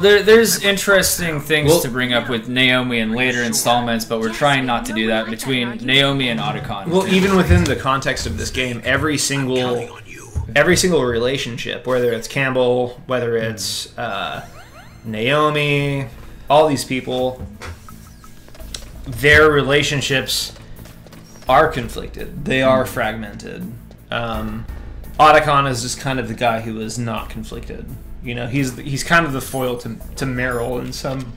There's interesting things to bring up with Naomi in later installments, but we're trying not to do that between Naomi and Otacon. Well, even within the context of this game, every single relationship, whether it's Campbell, whether it's Naomi, all these people, their relationships are conflicted. They are fragmented. Otacon is just kind of the guy who is not conflicted. You know, he's kind of the foil to Meryl in some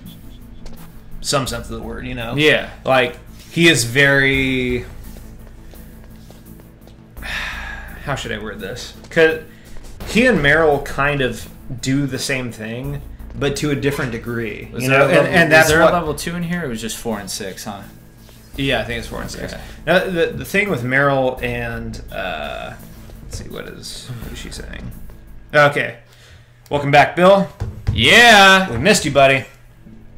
sense of the word, you know? Yeah. Like, he is very... How should I word this? Because he and Meryl kind of do the same thing, but to a different degree. Was you there know? and that's there what, a level 2 in here? It was just 4 and 6, huh? Yeah, I think it's 4 and 6. Okay. Now, the thing with Meryl and... let's see, what is she saying? Okay. Welcome back, Bill. Yeah! We missed you, buddy.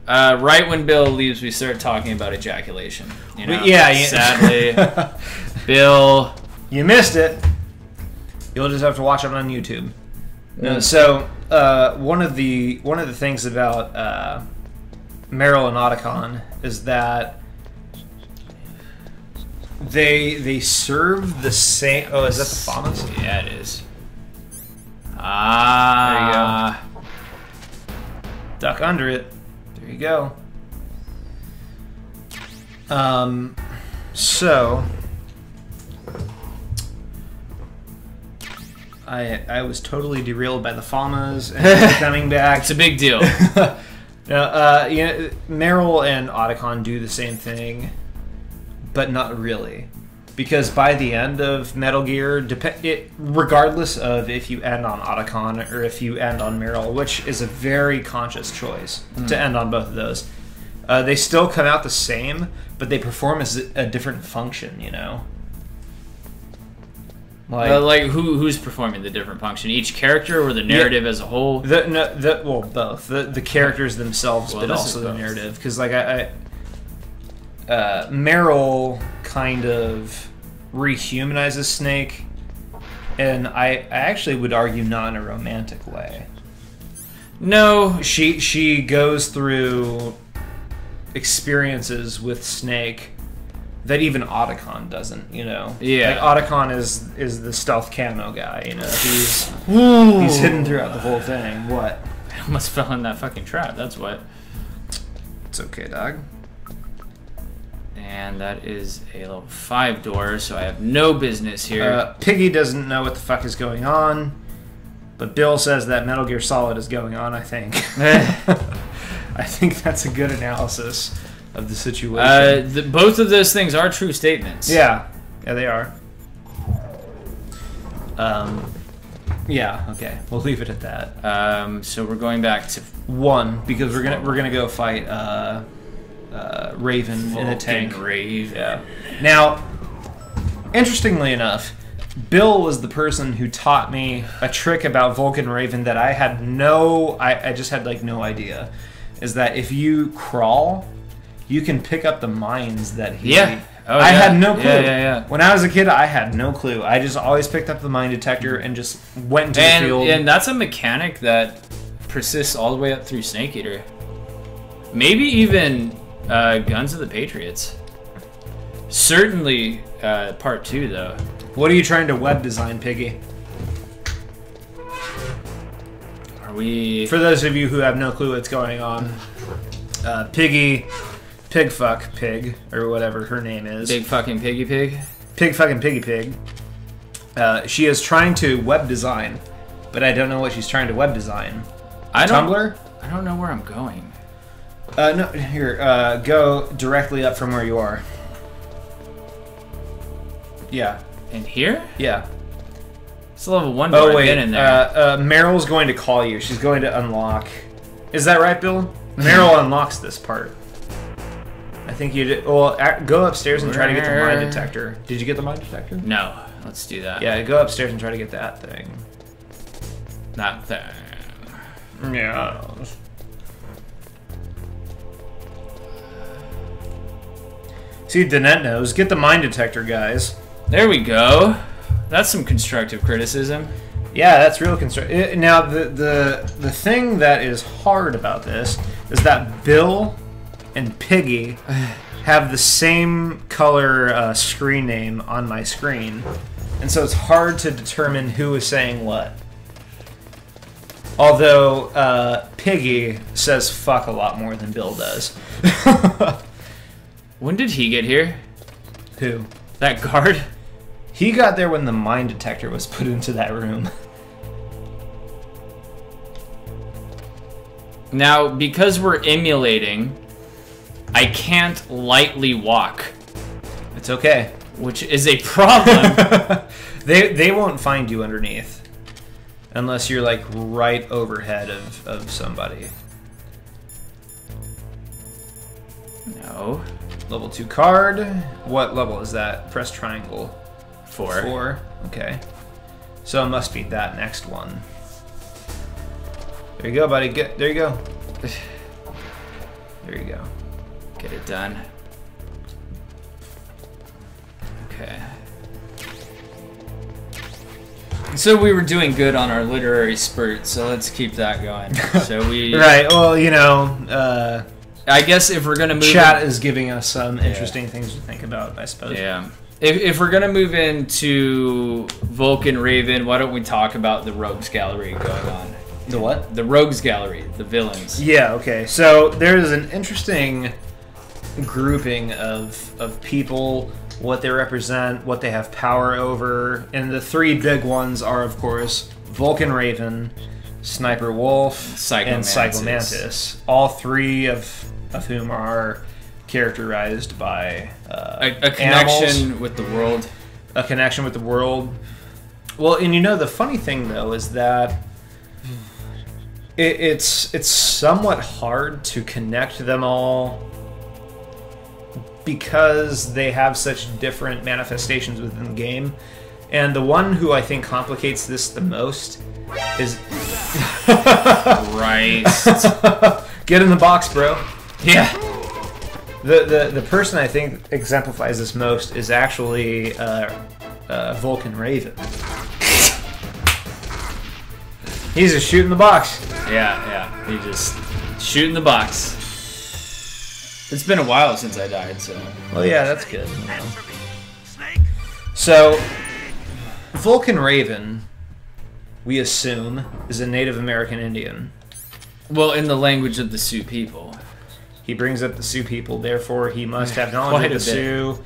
Right when Bill leaves, we start talking about ejaculation. You know? Yeah. Sadly, Bill... You missed it. You'll just have to watch it on YouTube. Mm. So, one of the things about Meryl and Otacon is that they serve the same... Oh, is that the Famas? Yeah, it is. Ah. There you go. Duck under it. There you go. So... I was totally derailed by the Famas and coming back. It's a big deal. Now, you know, Meryl and Otacon do the same thing, but not really. Because by the end of Metal Gear, regardless of if you end on Otacon or if you end on Meryl, which is a very conscious choice to end on both of those, they still come out the same, but they perform as a different function, you know? Like who's performing the different function? Each character or the narrative as a whole? Well, both. The characters themselves, but also the narrative. Because like Meryl kind of rehumanizes Snake, and I actually would argue not in a romantic way. No, she goes through experiences with Snake that even Otacon doesn't, you know. Yeah. Like Otacon is the stealth camo guy, you know. He's hidden throughout the whole thing. What? I almost fell in that fucking trap. That's what. It's okay, dog. And that is a level 5 door, so I have no business here. Piggy doesn't know what the fuck is going on, but Bill says that Metal Gear Solid is going on, I think. I think that's a good analysis of the situation. Both of those things are true statements. Yeah, they are. Yeah, okay, we'll leave it at that. So we're going back to 1 because we're gonna go fight Raven in a tank. Raven. Yeah. Now, interestingly enough, Bill was the person who taught me a trick about Vulcan Raven that I had I just had like no idea. Is that if you crawl, you can pick up the mines that he... Yeah. Oh, I had no clue. Yeah. When I was a kid, I had no clue. I just always picked up the mine detector and just went into the field. And that's a mechanic that persists all the way up through Snake Eater. Maybe even Guns of the Patriots. Certainly Part 2, though. What are you trying to web design, Piggy? Are we... For those of you who have no clue what's going on, Piggy... Pigfuck Pig, or whatever her name is. Big fucking Piggy Pig? Pig fucking Piggy Pig. She is trying to web design, but I don't know what she's trying to web design. Tumblr? I don't know where I'm going. No, here, go directly up from where you are. Yeah. In here? Yeah. It's a level 1 door. Oh, wait. Get in there. Meryl's going to call you. She's going to unlock... Is that right, Bill? Meryl unlocks this part. I think you did. Well, go upstairs and try to get the mine detector. Did you get the mine detector? No. Let's do that. Yeah, go upstairs and try to get that thing. That thing. Yeah. See, Danette knows. Get the mine detector, guys. There we go. That's some constructive criticism. Yeah, that's real concern. Now, the thing that is hard about this is that Bill and Piggy have the same color screen name on my screen, and so it's hard to determine who is saying what. Although Piggy says fuck a lot more than Bill does. When did he get here? Who? That guard? He got there when the mine detector was put into that room. Now, because we're emulating, I can't lightly walk. It's okay. Which is a problem. They won't find you underneath. Unless you're, like, right overhead of somebody. No. Level 2 card. What level is that? Press triangle. 4. 4. Okay. So it must be that next one. There you go, buddy. There you go. There you go. Get it done. Okay. So we were doing good on our literary spurt, so let's keep that going. So we... Right, well, you know... I guess if we're going to move... Chat is giving us some interesting things to think about, I suppose. Yeah. If we're going to move into Vulcan Raven, why don't we talk about the Rogues Gallery going on? The what? The Rogues Gallery, the villains. Yeah, okay. So there's an interesting grouping of people, what they represent, what they have power over, and the three big ones are, of course, Vulcan Raven, Sniper Wolf, and Psycho Mantis. All three of whom are characterized by a connection with the world. A connection with the world. Well, and you know, the funny thing, though, is that it's somewhat hard to connect them all because they have such different manifestations within the game. And the one who I think complicates this the most is... Right. Get in the box, bro. Yeah. The person I think exemplifies this most is actually Vulcan Raven. He's just shooting the box. Yeah. He just shooting the box. It's been a while since I died, so... Well, yeah, that's good. You know. So, Vulcan Raven, we assume, is a Native American Indian. Well, in the language of the Sioux people. He brings up the Sioux people, therefore he must have knowledge of the Sioux,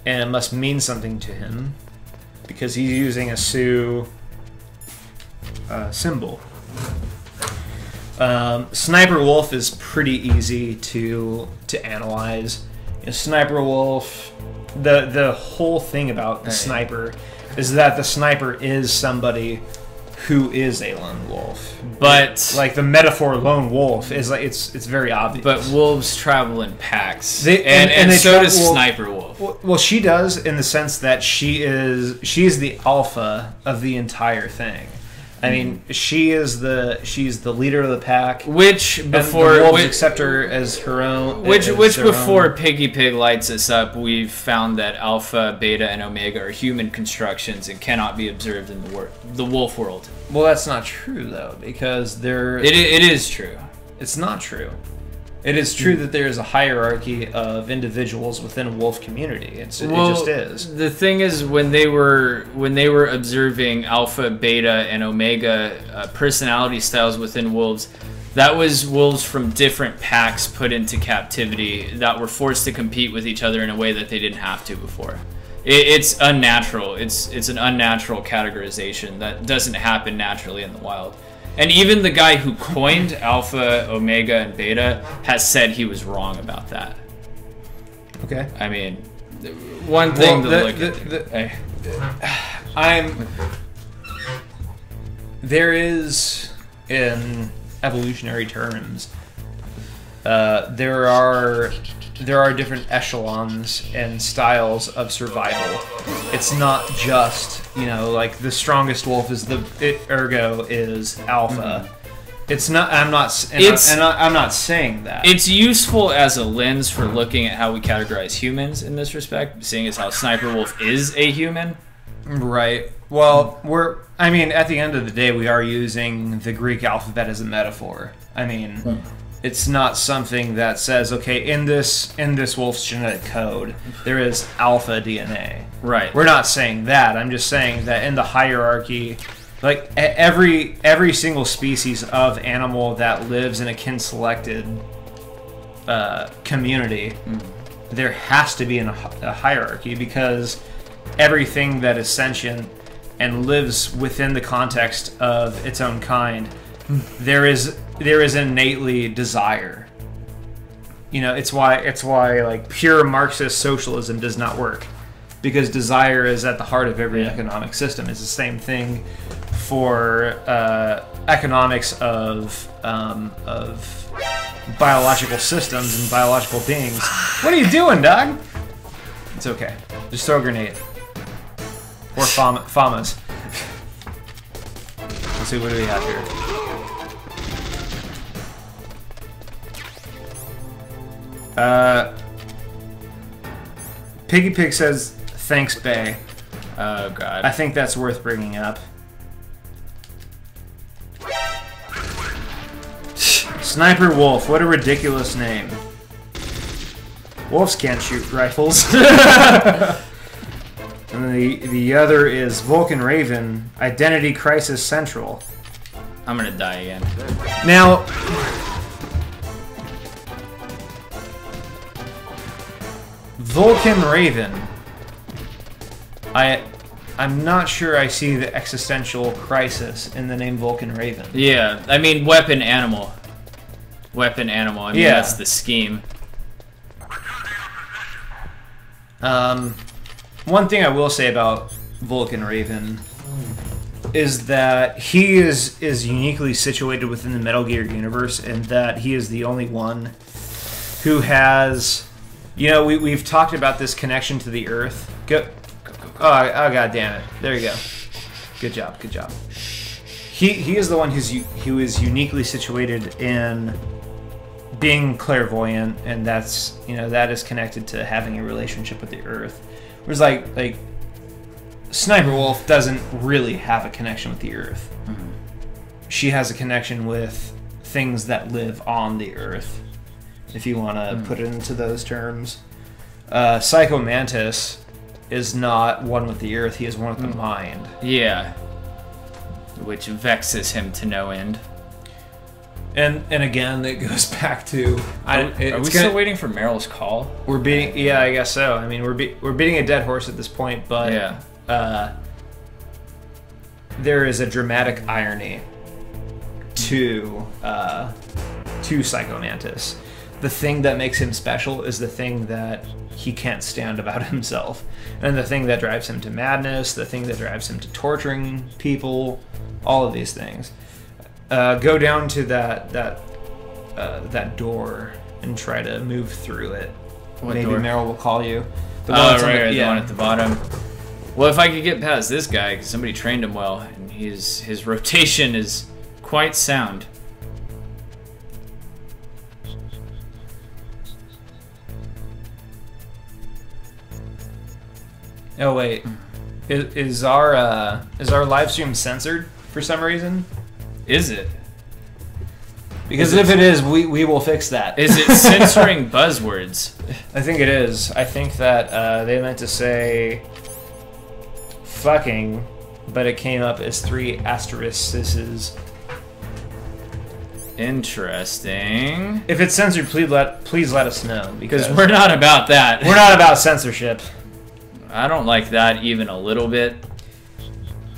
and it must mean something to him, because he's using a Sioux symbol. Sniper Wolf is pretty easy to analyze. You know, Sniper Wolf, the whole thing about the sniper is that the sniper is somebody who is a lone wolf. But like the metaphor lone wolf is like it's very obvious. But wolves travel in packs, and so does Sniper Wolf. Well, she does in the sense that she's the alpha of the entire thing. I mean, she's the leader of the pack. Which before the wolves accept her as her own. Which before Piggy Pig lights us up, we've found that Alpha, Beta, and Omega are human constructions and cannot be observed in the wolf world. Well, that's not true though, because it is true. It's not true. It is true that there is a hierarchy of individuals within a wolf community. It just is. The thing is, when they were observing Alpha, Beta, and Omega personality styles within wolves, that was wolves from different packs put into captivity that were forced to compete with each other in a way that they didn't have to before. It's unnatural. It's an unnatural categorization that doesn't happen naturally in the wild. And even the guy who coined Alpha, Omega, and Beta has said he was wrong about that. Okay. I mean, one thing to look at. There is, in evolutionary terms, there are different echelons and styles of survival. It's not just, like the strongest wolf is ergo is alpha. It's not. I'm not saying that. It's useful as a lens for looking at how we categorize humans in this respect, seeing as how Sniper Wolf is a human. Right. Well, I mean, at the end of the day, we are using the Greek alphabet as a metaphor. I mean, it's not something that says, okay, in this wolf's genetic code, there is alpha DNA. Right. We're not saying that. I'm just saying that in the hierarchy, like every single species of animal that lives in a kin-selected community, there has to be a hierarchy, because everything that is sentient and lives within the context of its own kind, there is innately desire. You know, it's why like pure Marxist socialism does not work, because desire is at the heart of every economic system. It's the same thing for economics of biological systems and biological beings. What are you doing, dog? It's okay. Just throw a grenade. Or FAMAs. Let's see, what do we have here? Piggy Pig says, thanks, Bay. Oh, God. I think that's worth bringing up. Sniper Wolf, what a ridiculous name. Wolves can't shoot rifles. And the other is Vulcan Raven, Identity Crisis Central. I'm gonna die again. Now, Vulcan Raven, I'm not sure I see the existential crisis in the name Vulcan Raven. Yeah, I mean, weapon animal. Weapon animal, I mean, that's the scheme. One thing I will say about Vulcan Raven is that he is uniquely situated within the Metal Gear universe, and that he is the only one who has, you know, we've talked about this connection to the Earth. Go. Oh, God damn it. There you go. Good job, good job. He is the one who is uniquely situated in being clairvoyant, and that's, you know, that is connected to having a relationship with the Earth. Whereas like Sniper Wolf doesn't really have a connection with the Earth. Mm-hmm. She has a connection with things that live on the Earth, if you want to put it into those terms. Psycho Mantis is not one with the Earth, he is one with the mind. Yeah. Which vexes him to no end. And again, it goes back to... Are we still waiting for Meryl's call? We're beating... Yeah, I guess so. I mean, we're beating a dead horse at this point, but... Yeah. There is a dramatic irony to Psycho Mantis. The thing that makes him special is the thing that he can't stand about himself. And the thing that drives him to madness, the thing that drives him to torturing people, all of these things. Go down to that door and try to move through it. What Maybe door? Meryl will call you. The one the one at the bottom. Well, if I could get past this guy, because somebody trained him well, and his rotation is quite sound. Oh wait, is our live stream censored for some reason? Is it? Because if it is, we will fix that. Is it censoring buzzwords? I think it is. I think that they meant to say fucking, but it came up as 3 asterisks. Interesting. If it's censored, please let us know, because we're not about that. We're not about censorship. I don't like that even a little bit.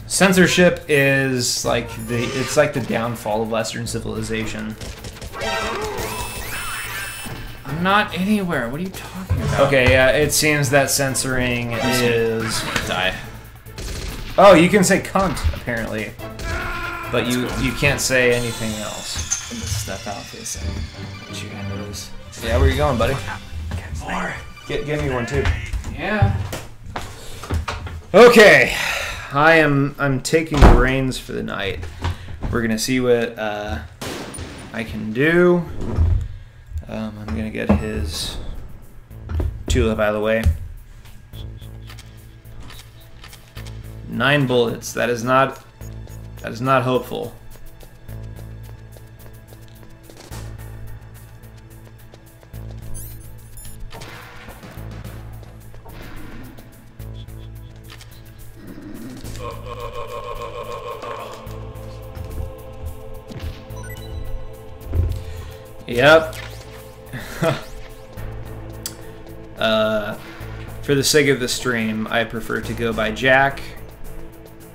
Censorship is like the downfall of Western civilization. I'm not anywhere. What are you talking about? Okay, yeah, it seems that censoring is... Die. Oh, you can say cunt, apparently. But you can't say anything else. I'm gonna step out for a second. Let you handle this. Yeah, where you going, buddy? More. Give me one, too. Yeah. Okay. I'm taking the reins for the night. We're gonna see what I can do. I'm gonna get his tulip out of the way. 9 bullets. That is not hopeful. Yep. For the sake of the stream, I prefer to go by Jack.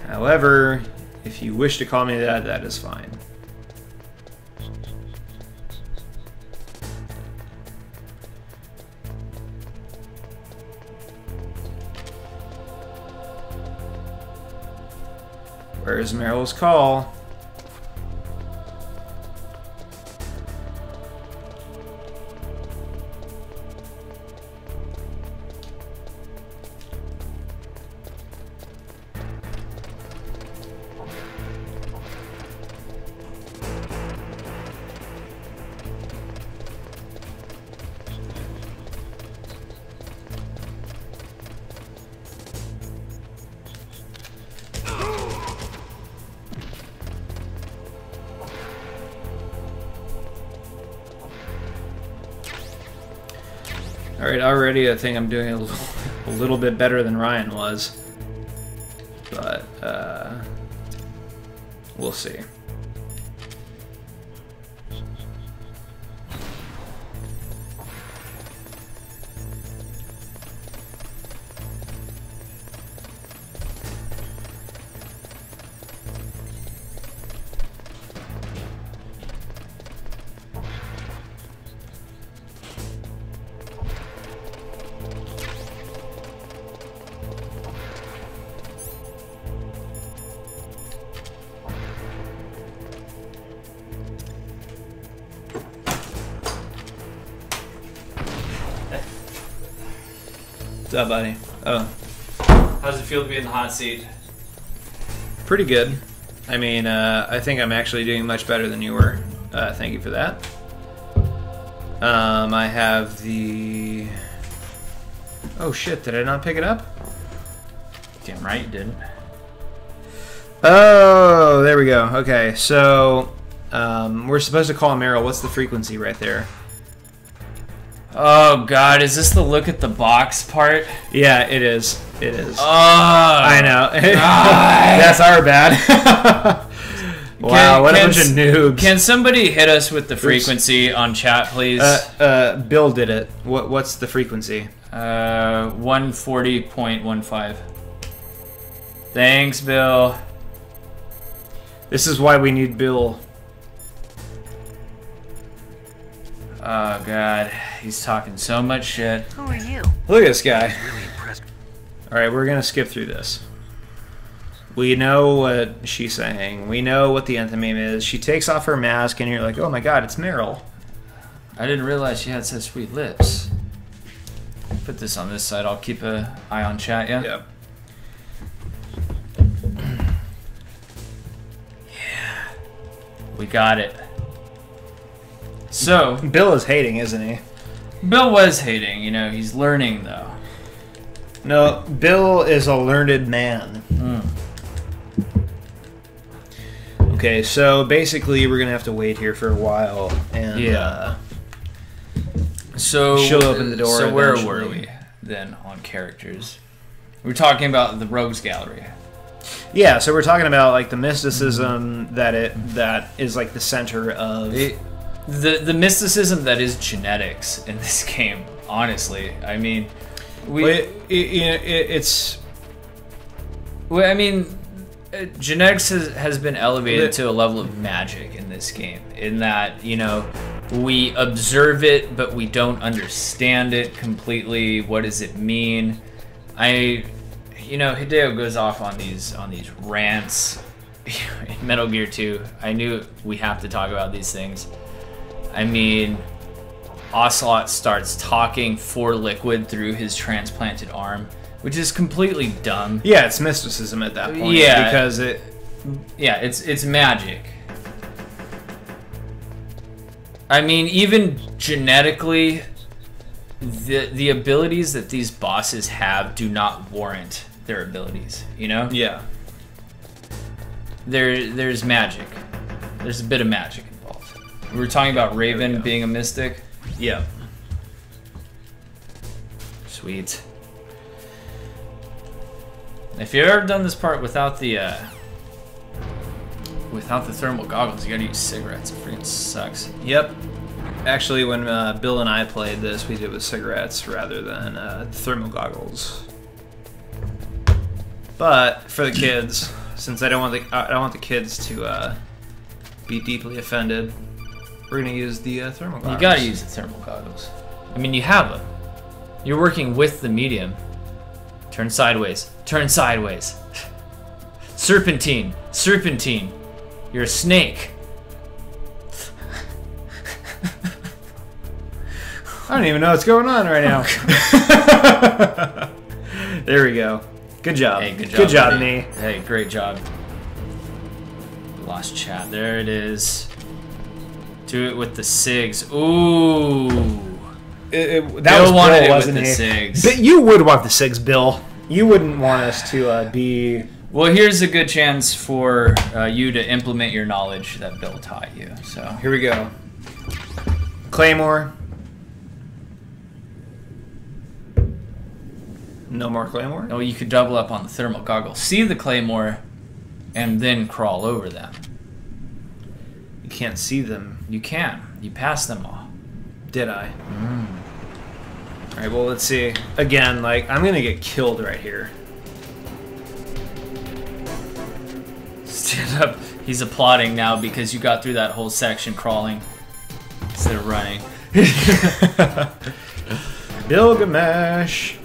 However, if you wish to call me that, that is fine. Where's Meryl's call? Alright, already I think I'm doing a little bit better than Ryan was. But, we'll see. What's up, buddy? Oh. How's it feel to be in the hot seat? Pretty good. I mean, I think I'm actually doing much better than you were. Thank you for that. I have the... Oh shit, did I not pick it up? Damn right you didn't. Oh, there we go. Okay, so we're supposed to call Meryl. What's the frequency right there? Oh god, is this the look at the box part? Yeah, it is. It is. Oh, I know. That's our bad. Wow, what a bunch of noobs. Can somebody hit us with the frequency on chat, please? Bill did it. What's the frequency? 140.15. Thanks, Bill. This is why we need Bill. Oh god, he's talking so much shit. Who are you? Look at this guy. Really impressed. Alright, we're gonna skip through this. We know what she's saying. We know what the anthem is. She takes off her mask and you're like, oh my god, it's Meryl. I didn't realize she had such sweet lips. Put this on this side, I'll keep an eye on chat, yeah? Yep. Yeah. We got it. So, Bill is hating, isn't he? Bill was hating, you know, he's learning though. No, Bill is a learned man. Okay, so basically we're gonna have to wait here for a while, and so she'll open the door. So where were we then on characters? We're talking about the Rogues Gallery. Yeah, so we're talking about like the mysticism that is like the center of the mysticism that is genetics in this game. Honestly, I mean, genetics has been elevated to a level of magic in this game. In that, you know, we observe it, but we don't understand it completely. What does it mean? You know, Hideo goes off on these rants in Metal Gear 2. I knew we have to talk about these things. I mean, Ocelot starts talking for Liquid through his transplanted arm, which is completely dumb. Yeah, it's mysticism at that point. Yeah, because it's magic. I mean, even genetically, the abilities that these bosses have do not warrant their abilities, you know? Yeah. There's magic. There's a bit of magic involved. We were talking about Raven being a mystic. Yeah. Sweet. If you've ever done this part without the thermal goggles, you gotta use cigarettes. It freaking sucks. Yep. Actually, when Bill and I played this, we did it with cigarettes rather than thermal goggles. But for the kids, since I don't want the kids to be deeply offended, we're gonna use the thermal goggles. You gotta use the thermal goggles. I mean, you have them. You're working with the medium. Turn sideways. Turn sideways. Serpentine. Serpentine. You're a snake. I don't even know what's going on right now. There we go. Good job. Hey, good job. Good job, buddy. me. Hey, great job. Lost chat. There it is. Do it with the SIGs. Ooh. That Bill was wanted Bill, it wasn't with the he? SIGs. But you would want the SIGs, Bill. You wouldn't want us to be... Well, here's a good chance for you to implement your knowledge that Bill taught you. So Here we go. Claymore. No more Claymore? oh, you could double up on the thermal goggles. See the claymore, and then crawl over them. You can't see them. You can. You pass them all. Did I? Alright, well, let's see. Again, like, I'm gonna get killed right here. Stand up. He's applauding now because you got through that whole section crawling instead of running. Gilgamesh.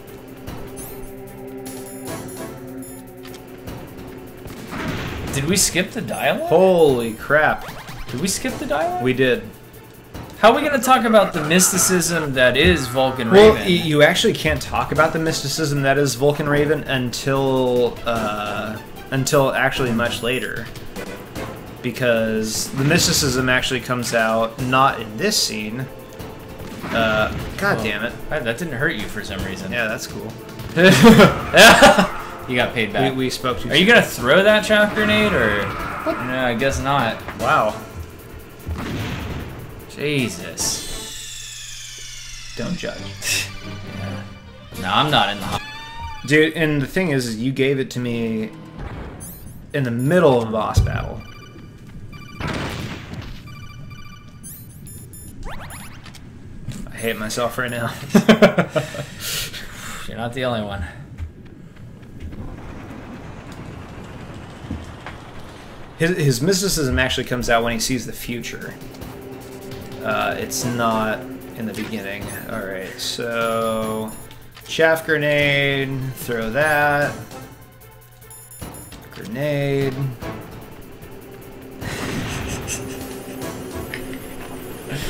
Did we skip the dialogue? Holy crap. Did we skip the dialogue? We did. How are we going to talk about the mysticism that is Vulcan Well, Raven? you actually can't talk about the mysticism that is Vulcan Raven until actually much later. Because the mysticism actually comes out not in this scene. God damn it. That didn't hurt you for some reason. Yeah, that's cool. You got paid back. We spoke to Are you going to throw that chaff grenade or... No, I guess not. Wow. Jesus. Don't judge. Yeah. No, I'm not in the... Dude, and the thing is, you gave it to me in the middle of a boss battle. I hate myself right now. You're not the only one. His mysticism actually comes out when he sees the future. It's not in the beginning. Alright, so... Chaff grenade, throw that. Grenade.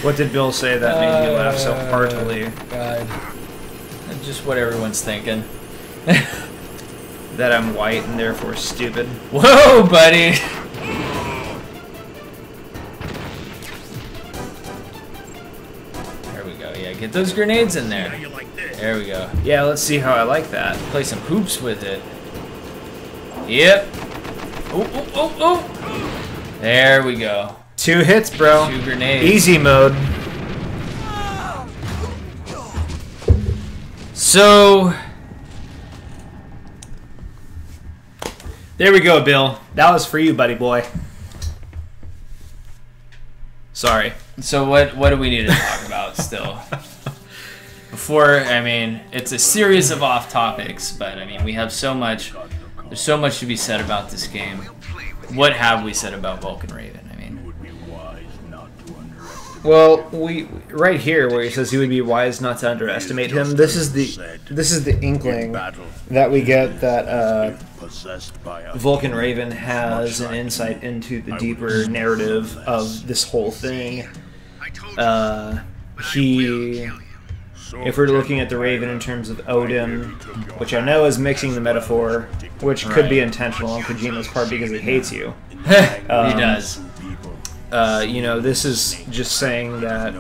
What did Bill say that made you laugh so heartily? God. Just what everyone's thinking. That I'm white and therefore stupid. Whoa, buddy! There we go. Yeah, get those grenades in there. There we go. Yeah, let's see how I like that. Play some hoops with it. Yep. Oh, oh, oh, oh! There we go. 2 hits, bro. 2 grenades. Easy mode. So... There we go, Bill. That was for you, buddy boy. Sorry. So what do we need to talk about still? Before, I mean, it's a series of off topics, but I mean, we have so much, there's so much to be said about this game. What have we said about Vulcan Raven? I mean, Well, right here where he says he would be wise not to underestimate him. This is the inkling that we get that Vulcan Raven has an insight into the deeper narrative of this whole thing. If we're looking at the Raven in terms of Odin, which I know is mixing the metaphor, which could be intentional on Kojima's part because he hates you. he does. You know, this is just saying that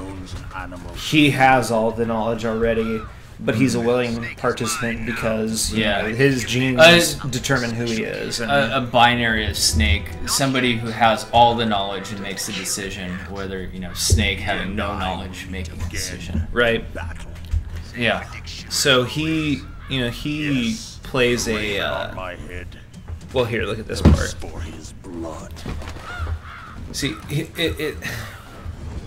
he has all the knowledge already, but he's a willing participant because you know, his genes determine who he is. And a binary of Snake, somebody who has all the knowledge and makes the decision, whether, you know, Snake having no knowledge making a decision. Right. Yeah. So he, you know, he plays a. Well, here, look at this part. See,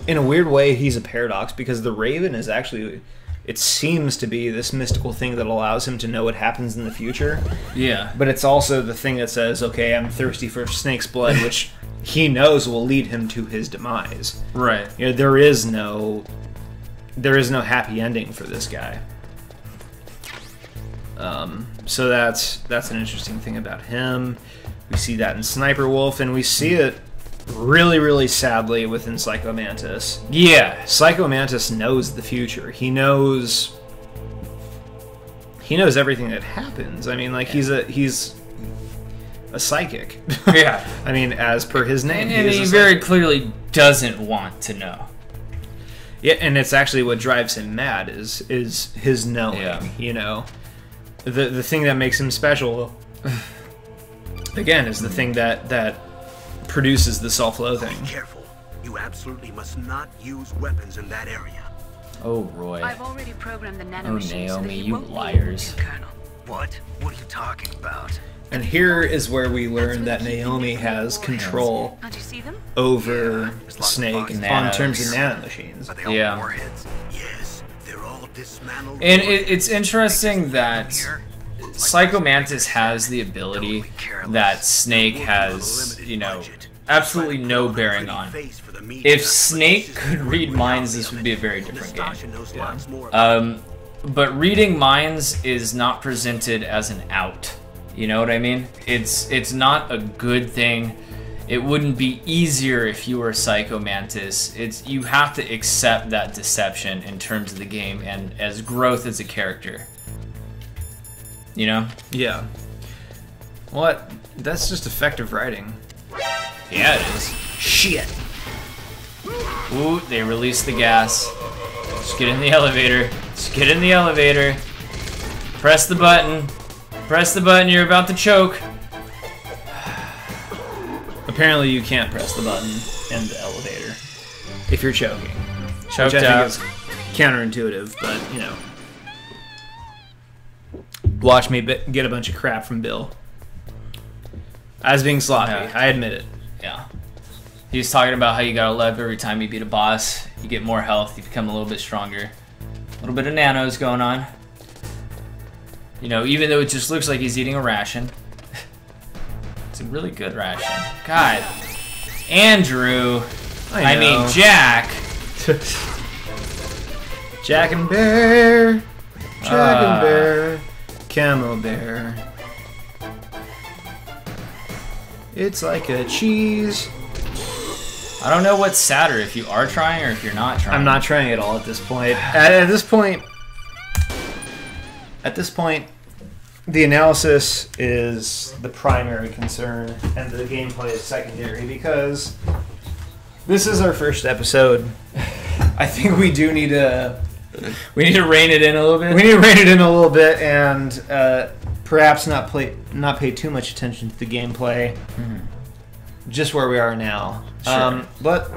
in a weird way, he's a paradox because the Raven is actually. It seems to be this mystical thing that allows him to know what happens in the future. Yeah. But it's also the thing that says, okay, I'm thirsty for Snake's blood, which he knows will lead him to his demise. Right. You know, there is no happy ending for this guy. So that's an interesting thing about him. We see that in Sniper Wolf, and we see it really, really sadly within Psycho Mantis. Yeah. Psycho Mantis knows the future. He knows everything that happens. I mean, like, he's a psychic. Yeah. I mean, as per his name. And he very clearly doesn't want to know. Yeah, and it's actually what drives him mad is his knowing, you know. The thing that makes him special, again, is the thing that produces the self-loathing. Be careful. You absolutely must not use weapons in that area. Oh, Roy. I've already programmed the Oh, nanomachine so that Naomi, he you won't be liars. able to, Colonel. What? What are you talking about? And here is where we learn that Naomi has control Don't you see them? over Snake on Nanos. terms of nanomachines. Are they all Yeah. warheads? Yes, they're all dismantled. And it's interesting that Psycho Mantis has the ability that Snake has, you know, absolutely no bearing on. If Snake could read minds, this would be a very different game. But reading minds is not presented as an out. You know what I mean? It's not a good thing. It wouldn't be easier if you were Psycho Mantis. You have to accept that deception in terms of the game and as growth as a character. You know? Yeah. What? That's just effective writing. Yeah, it is. Shit. Ooh, they released the gas. Just get in the elevator. Just get in the elevator. Press the button. Press the button, you're about to choke. Apparently you can't press the button in the elevator if you're choking. Choked which I out. think is counterintuitive, but, you know. Watch me get a bunch of crap from Bill. I was being sloppy, Yeah. I admit it. Yeah. He was talking about how you gotta level every time you beat a boss. You get more health, you become a little bit stronger. A little bit of nanos going on. You know, even though it just looks like he's eating a ration. It's a really good ration. God. Andrew. I mean, Jack. Jack and Bear. Jack and Bear. Camo Bear. It's like a cheese. I don't know what's sadder, if you are trying or if you're not trying. I'm not trying at all at this point. At this point, the analysis is the primary concern, and the gameplay is secondary, because this is our first episode. I think we do need to... We need to rein it in a little bit. We need to rein it in a little bit, and perhaps not pay too much attention to the gameplay, just where we are now. Sure. But,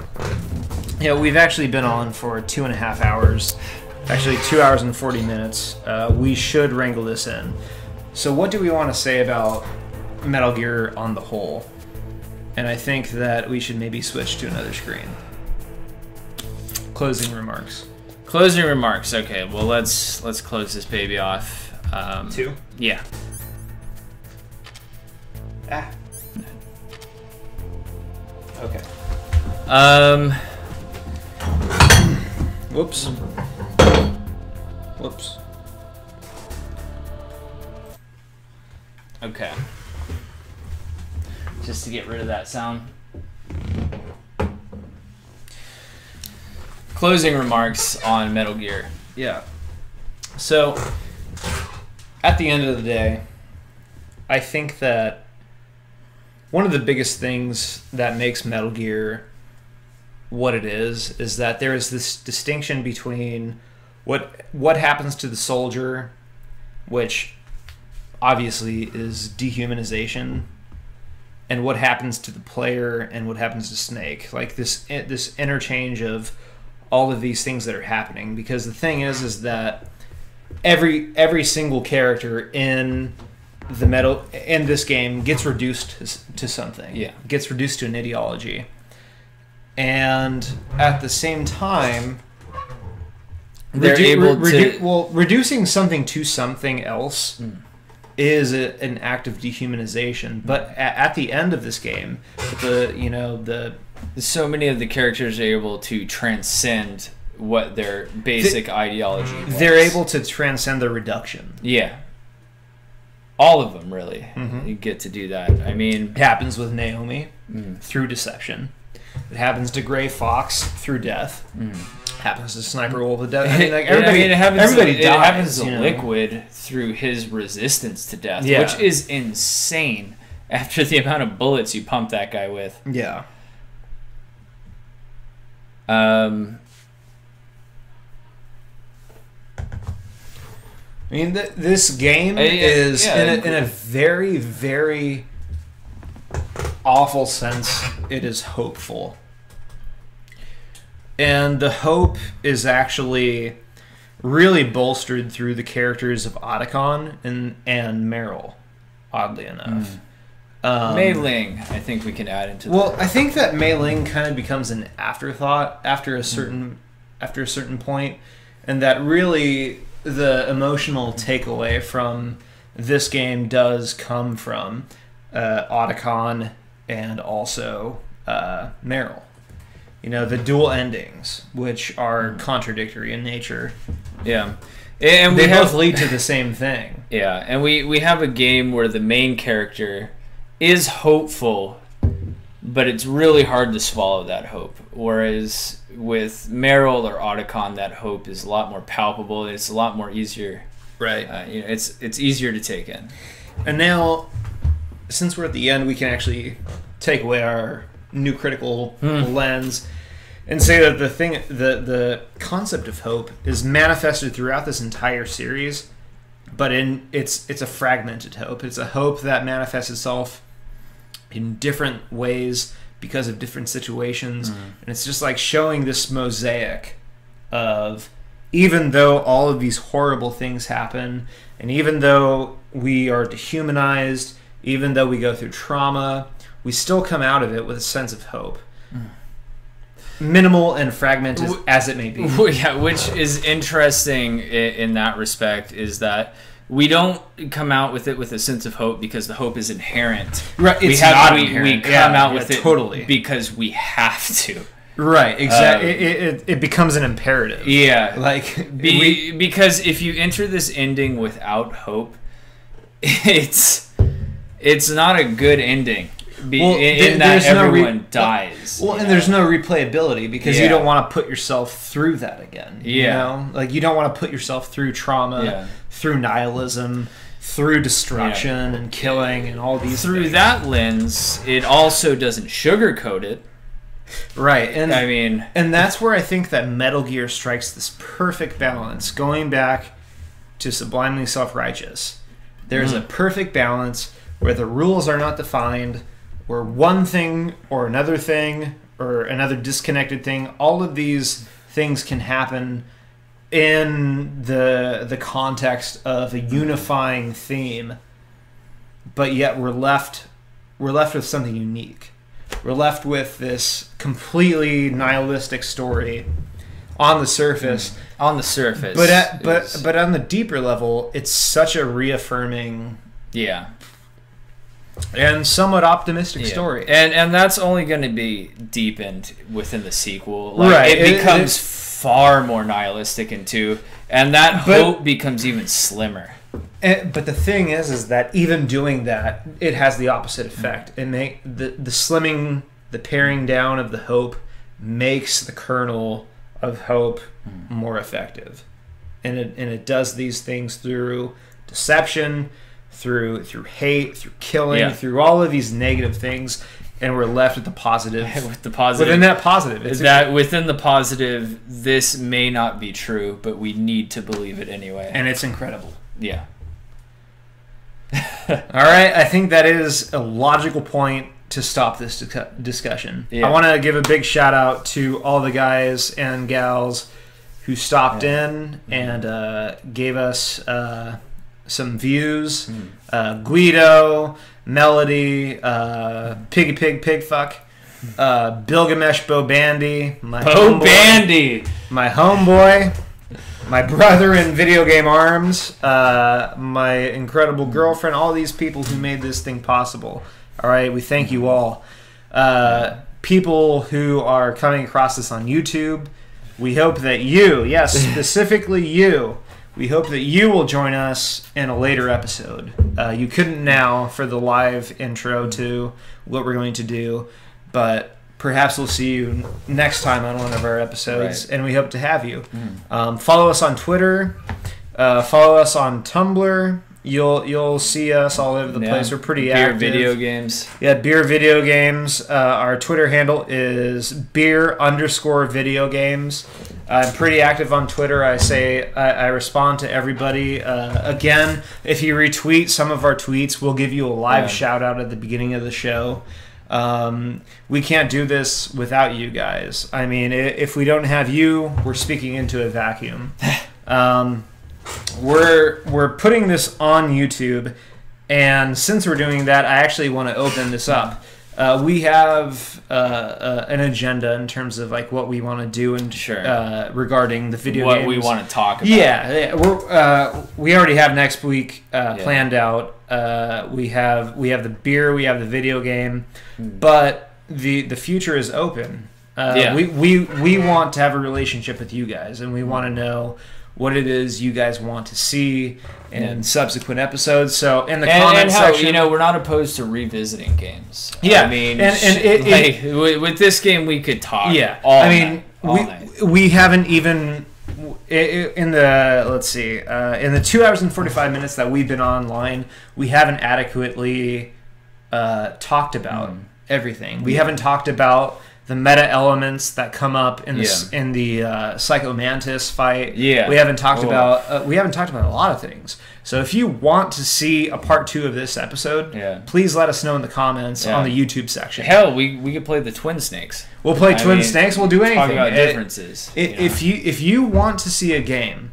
you know, we've actually been on for 2.5 hours. Actually, 2 hours and 40 minutes. We should wrangle this in. So what do we want to say about Metal Gear on the whole? And I think that we should maybe switch to another screen. Closing remarks. Closing remarks. Okay, well, let's close this baby off. 2? Yeah. Ah. Okay. Whoops. Whoops. Okay. Just to get rid of that sound. Closing remarks on Metal Gear. Yeah. So, at the end of the day, I think that one of the biggest things that makes Metal Gear what it is that there is this distinction between what happens to the soldier, which obviously is dehumanization, and what happens to the player and what happens to Snake. Like this interchange of all of these things that are happening. Because the thing is that every single character in this game gets reduced to something. Yeah. Gets reduced to an ideology. And at the same time, reducing something to something else is an act of dehumanization. But at the end of this game, so many of the characters are able to transcend what their basic ideology was. They're able to transcend the reduction. Yeah. All of them, really. You get to do that. I mean... It happens with Naomi through deception. It happens to Gray Fox through death. Happens to Sniper Wolf with death. I mean, like, everybody dies. It happens to Liquid through his resistance to death, which is insane after the amount of bullets you pump that guy with. Yeah. I mean, this game is, in a very, very awful sense, it is hopeful. And the hope is actually really bolstered through the characters of Otacon and Meryl, oddly enough. Mei Ling, I think we can add into that. Well, I think that Mei Ling kind of becomes an afterthought after a certain point, and that really the emotional takeaway from this game does come from Otacon and also Meryl. You know, the dual endings, which are contradictory in nature. Yeah. And they both lead to the same thing. Yeah, and we have a game where the main character is hopeful, but it's really hard to swallow that hope. Whereas with Meryl or Otacon, that hope is a lot more palpable. It's a lot more easier. Right. It's easier to take in. And now, since we're at the end, we can actually take away our new critical lens and say that the concept of hope is manifested throughout this entire series, but it's a fragmented hope. It's a hope that manifests itself in different ways because of different situations, and it's just like showing this mosaic of, even though all of these horrible things happen, and even though we are dehumanized, even though we go through trauma, we still come out of it with a sense of hope. Minimal and fragmented as it may be. Yeah, which is interesting in that respect, is that we don't come out with it with a sense of hope because the hope is inherent. Right, we come out with it totally because we have to. Right, exactly. It becomes an imperative. Yeah, like because if you enter this ending without hope, it's not a good ending. Everyone dies. And there's no replayability because you don't want to put yourself through that again. Yeah. You know? Like, you don't want to put yourself through trauma, through nihilism, through destruction and killing and all these things. Through that lens, it also doesn't sugarcoat it. Right. And I mean, and that's where I think that Metal Gear strikes this perfect balance. Going back to Sublimely Self-Righteous, there's a perfect balance where the rules are not defined, where one thing or another disconnected thing, all of these things can happen in the context of a unifying theme, but yet we're left with something unique. We're left with this completely nihilistic story on the surface. On the surface. But on the deeper level, it's such a reaffirming and somewhat optimistic story. And that's only going to be deepened within the sequel. Like, it becomes far more nihilistic in 2, and that hope becomes even slimmer. But the thing is that even doing that, it has the opposite effect. The slimming, the paring down of the hope makes the kernel of hope more effective. And it does these things through deception, through hate, through killing, through all of these negative things. and we're left with the positive. With the positive. Within that positive. Within the positive, this may not be true, but we need to believe it anyway. And it's incredible. Yeah. All right, I think that is a logical point to stop this discussion. Yeah. I want to give a big shout out to all the guys and gals who stopped in and gave us some views. Guido, Melody, Piggy Pig Pigfuck, Bilgamesh Bo Bandy, my homeboy, my brother in video game arms, my incredible girlfriend, all these people who made this thing possible. All right, we thank you all. People who are coming across this on YouTube, we hope that you, yes, specifically you, we hope that you will join us in a later episode. You couldn't now for the live intro to what we're going to do, but perhaps we'll see you next time on one of our episodes, and we hope to have you. Follow us on Twitter. Follow us on Tumblr. You'll see us all over the place. We're pretty active. Beer video games. Yeah, beer video games. Our Twitter handle is beer_video games. I'm pretty active on Twitter. I respond to everybody. Again, if you retweet some of our tweets, we'll give you a live shout out at the beginning of the show. We can't do this without you guys. I mean, if we don't have you, we're speaking into a vacuum. We're putting this on YouTube, and since we're doing that, I actually want to open this up. We have an agenda in terms of like what we want to do and regarding the video games. What we want to talk about. Yeah, we already have next week planned out. We have the beer, we have the video game, but the future is open. We want to have a relationship with you guys, and we want to know what it is you guys want to see in subsequent episodes. So in the comment section, we're not opposed to revisiting games. Yeah, I mean, with this game we could talk. Yeah, all night. We haven't even in the 2 hours and 45 minutes that we've been online, we haven't adequately talked about everything. We haven't talked about the meta elements that come up in the Psycho Mantis fight. Yeah, we haven't talked about a lot of things. So if you want to see a part 2 of this episode, please let us know in the comments on the YouTube section. Hell, we could play the Twin Snakes. We'll play Twin Snakes. We'll do anything. Talk about differences. If you want to see a game,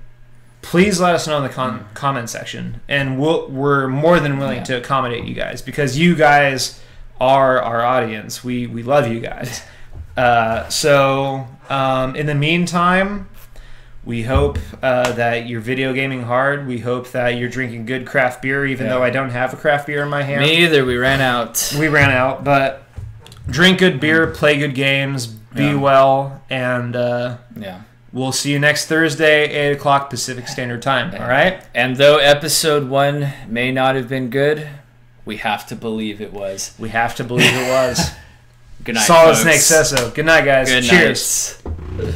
please let us know in the comment section, and we're more than willing to accommodate you guys, because you guys are our audience. We love you guys. So in the meantime, we hope that you're video gaming hard. We hope that you're drinking good craft beer, even though I don't have a craft beer in my hand. Me either. We ran out. But drink good beer, play good games, be well, and we'll see you next Thursday, 8 o'clock Pacific Standard Time. All right? And though episode 1 may not have been good, we have to believe it was. We have to believe it was. Good night, Solid folks. Snake says so. Good night, guys. Good Cheers. Night.